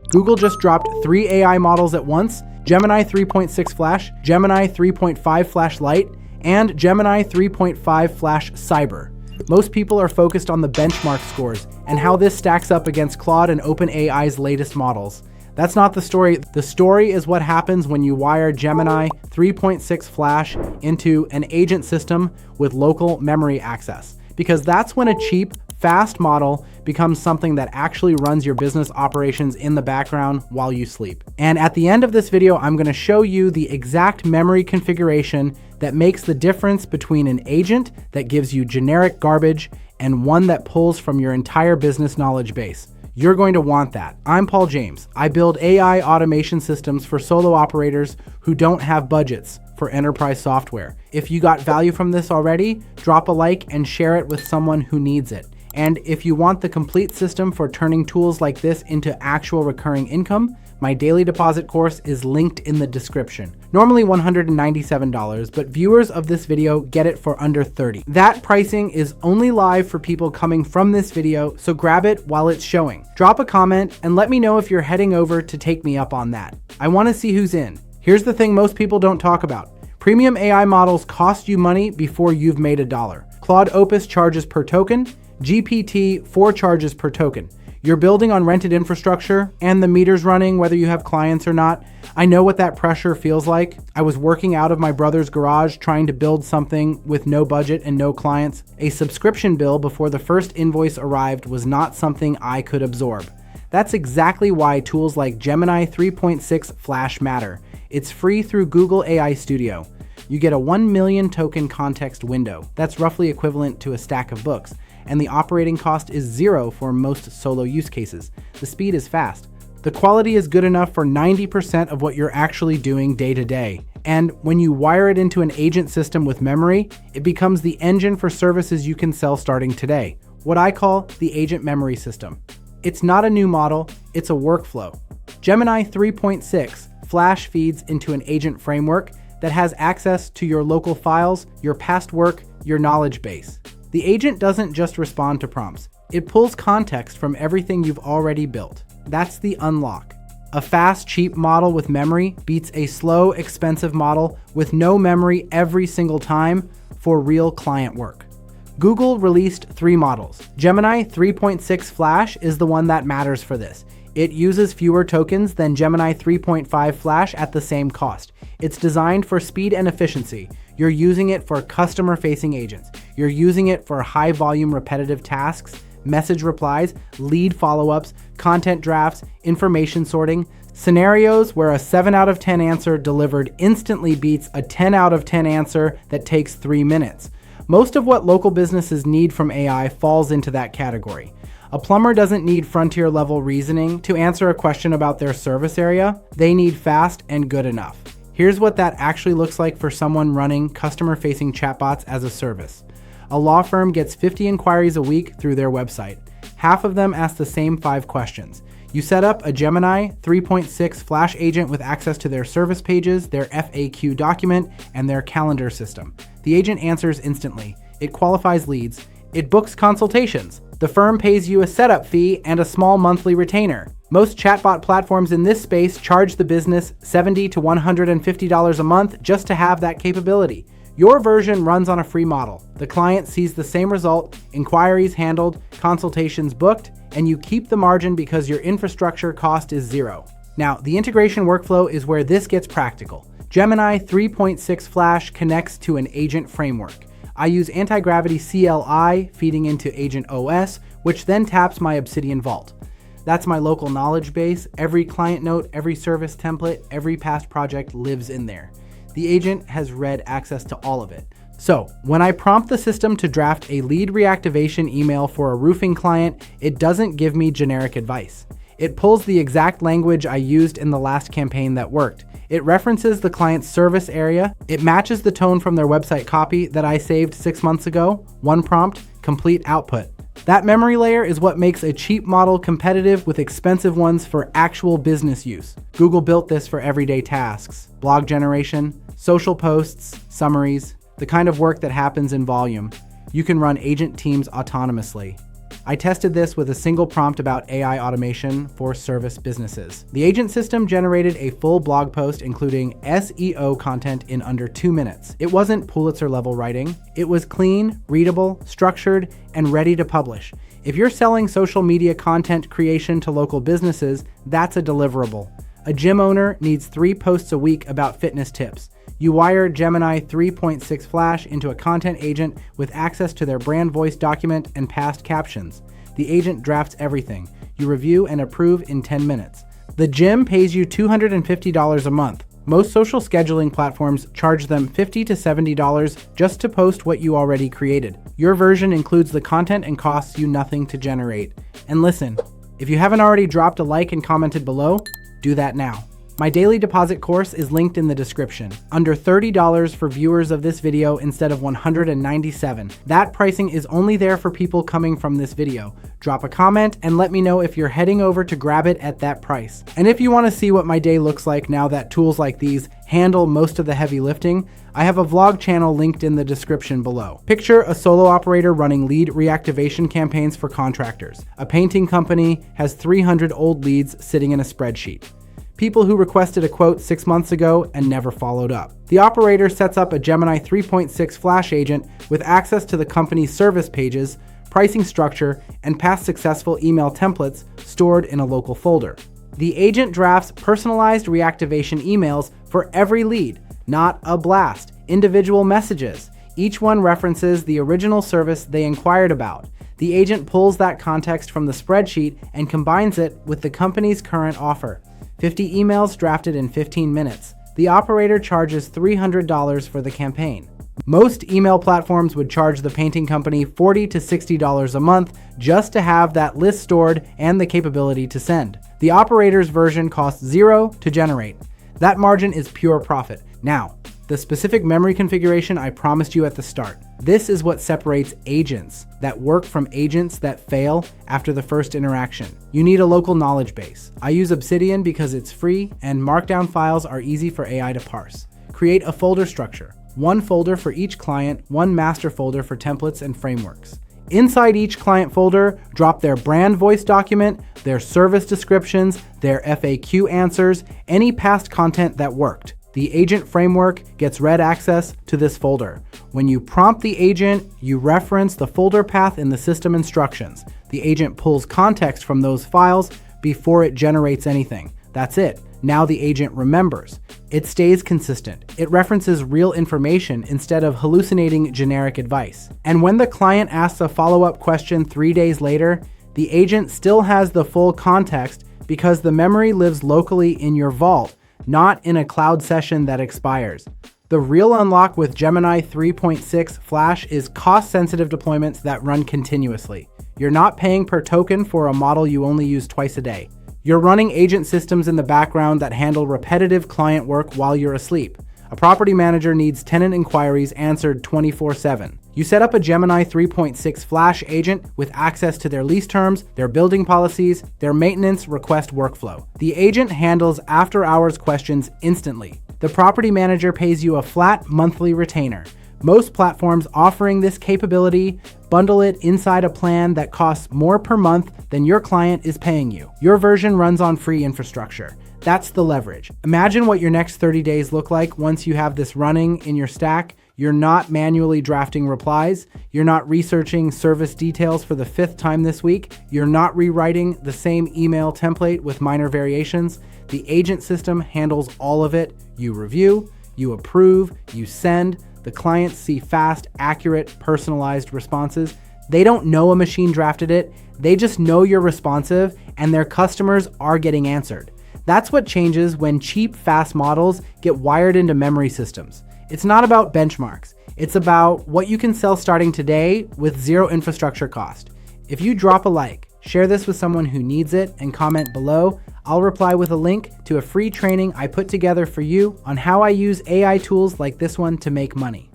Google just dropped 3 AI models at once: Gemini 3.6 Flash, Gemini 3.5 Flash Lite, and Gemini 3.5 Flash Cyber. Most people are focused on the benchmark scores and how this stacks up against Claude and OpenAI's latest models. That's not the story. The story is what happens when you wire Gemini 3.6 Flash into an agent system with local memory access, because that's when a cheap, fast model becomes something that actually runs your business operations in the background while you sleep. And at the end of this video, I'm going to show you the exact memory configuration that makes the difference between an agent that gives you generic garbage and one that pulls from your entire business knowledge base. You're going to want that. I'm Paul James. I build AI automation systems for solo operators who don't have budgets for enterprise software. If you got value from this already, drop a like and share it with someone who needs it. And if you want the complete system for turning tools like this into actual recurring income, my daily deposit course is linked in the description. Normally $197, but viewers of this video get it for under $30. That pricing is only live for people coming from this video, so grab it while it's showing. Drop a comment and let me know if you're heading over to take me up on that. I want to see who's in. Here's the thing most people don't talk about. Premium AI models cost you money before you've made $1. Claude Opus charges per token, GPT-4 charges per token. You're building on rented infrastructure and the meter's running whether you have clients or not. I know what that pressure feels like. I was working out of my brother's garage trying to build something with no budget and no clients. A subscription bill before the first invoice arrived was not something I could absorb. That's exactly why tools like Gemini 3.6 Flash matter. It's free through Google AI Studio. You get a 1 million token context window. That's roughly equivalent to a stack of books. And the operating cost is 0 for most solo use cases. The speed is fast. The quality is good enough for 90% of what you're actually doing day to day. And when you wire it into an agent system with memory, it becomes the engine for services you can sell starting today. What I call the agent memory system. It's not a new model, it's a workflow. Gemini 3.6 Flash feeds into an agent framework that has access to your local files, your past work, your knowledge base. The agent doesn't just respond to prompts. It pulls context from everything you've already built. That's the unlock. A fast, cheap model with memory beats a slow, expensive model with no memory every single time for real client work. Google released 3 models. Gemini 3.6 Flash is the one that matters for this. It uses fewer tokens than Gemini 3.5 Flash at the same cost. It's designed for speed and efficiency. You're using it for customer-facing agents. You're using it for high-volume repetitive tasks, message replies, lead follow-ups, content drafts, information sorting, scenarios where a 7 out of 10 answer delivered instantly beats a 10 out of 10 answer that takes 3 minutes. Most of what local businesses need from AI falls into that category. A plumber doesn't need frontier-level reasoning to answer a question about their service area. They need fast and good enough. Here's what that actually looks like for someone running customer-facing chatbots as a service. A law firm gets 50 inquiries a week through their website. Half of them ask the same 5 questions. You set up a Gemini 3.6 Flash agent with access to their service pages, their FAQ document, and their calendar system. The agent answers instantly. It qualifies leads. It books consultations. The firm pays you a setup fee and a small monthly retainer. Most chatbot platforms in this space charge the business $70 to $150 a month just to have that capability. Your version runs on a free model. The client sees the same result, inquiries handled, consultations booked, and you keep the margin because your infrastructure cost is 0. Now, the integration workflow is where this gets practical. Gemini 3.6 Flash connects to an agent framework. I use anti-gravity CLI feeding into Agent OS, which then taps my Obsidian Vault. That's my local knowledge base. Every client note, every service template, every past project lives in there. The agent has read access to all of it. So when I prompt the system to draft a lead reactivation email for a roofing client, it doesn't give me generic advice. It pulls the exact language I used in the last campaign that worked. It references the client's service area. It matches the tone from their website copy that I saved 6 months ago. One prompt, complete output. That memory layer is what makes a cheap model competitive with expensive ones for actual business use. Google built this for everyday tasks, blog generation, social posts, summaries, the kind of work that happens in volume. You can run agent teams autonomously. I tested this with a single prompt about AI automation for service businesses. The agent system generated a full blog post including SEO content in under 2 minutes. It wasn't Pulitzer-level writing. It was clean, readable, structured, and ready to publish. If you're selling social media content creation to local businesses, that's a deliverable. A gym owner needs 3 posts a week about fitness tips. You wire Gemini 3.6 Flash into a content agent with access to their brand voice document and past captions. The agent drafts everything. You review and approve in 10 minutes. The gym pays you $250 a month. Most social scheduling platforms charge them $50 to $70 just to post what you already created. Your version includes the content and costs you nothing to generate. And listen, if you haven't already dropped a like and commented below, do that now. My daily deposit course is linked in the description. Under $30 for viewers of this video instead of $197. That pricing is only there for people coming from this video. Drop a comment and let me know if you're heading over to grab it at that price. And if you want to see what my day looks like now that tools like these handle most of the heavy lifting, I have a vlog channel linked in the description below. Picture a solo operator running lead reactivation campaigns for contractors. A painting company has 300 old leads sitting in a spreadsheet. People who requested a quote 6 months ago and never followed up. The operator sets up a Gemini 3.6 Flash agent with access to the company's service pages, pricing structure, and past successful email templates stored in a local folder. The agent drafts personalized reactivation emails for every lead, not a blast, individual messages. Each one references the original service they inquired about. The agent pulls that context from the spreadsheet and combines it with the company's current offer. 50 emails drafted in 15 minutes. The operator charges $300 for the campaign. Most email platforms would charge the painting company $40 to $60 a month just to have that list stored and the capability to send. The operator's version costs $0 to generate. That margin is pure profit. Now, the specific memory configuration I promised you at the start. This is what separates agents that work from agents that fail after the first interaction. You need a local knowledge base. I use Obsidian because it's free and markdown files are easy for AI to parse. Create a folder structure. One folder for each client, one master folder for templates and frameworks. Inside each client folder, drop their brand voice document, their service descriptions, their FAQ answers, any past content that worked. The agent framework gets read access to this folder. When you prompt the agent, you reference the folder path in the system instructions. The agent pulls context from those files before it generates anything. That's it. Now the agent remembers. It stays consistent. It references real information instead of hallucinating generic advice. And when the client asks a follow-up question 3 days later, the agent still has the full context because the memory lives locally in your vault, not in a cloud session that expires. The real unlock with Gemini 3.6 Flash is cost-sensitive deployments that run continuously. You're not paying per token for a model you only use twice a day. You're running agent systems in the background that handle repetitive client work while you're asleep. A property manager needs tenant inquiries answered 24/7. You set up a Gemini 3.6 Flash agent with access to their lease terms, their building policies, their maintenance request workflow. The agent handles after-hours questions instantly. The property manager pays you a flat monthly retainer. Most platforms offering this capability bundle it inside a plan that costs more per month than your client is paying you. Your version runs on free infrastructure. That's the leverage. Imagine what your next 30 days look like once you have this running in your stack. You're not manually drafting replies. You're not researching service details for the 5th time this week. You're not rewriting the same email template with minor variations. The agent system handles all of it. You review, you approve, you send. The clients see fast, accurate, personalized responses. They don't know a machine drafted it. They just know you're responsive and their customers are getting answered. That's what changes when cheap, fast models get wired into memory systems. It's not about benchmarks. It's about what you can sell starting today with zero infrastructure cost. If you drop a like, share this with someone who needs it, and comment below, I'll reply with a link to a free training I put together for you on how I use AI tools like this one to make money.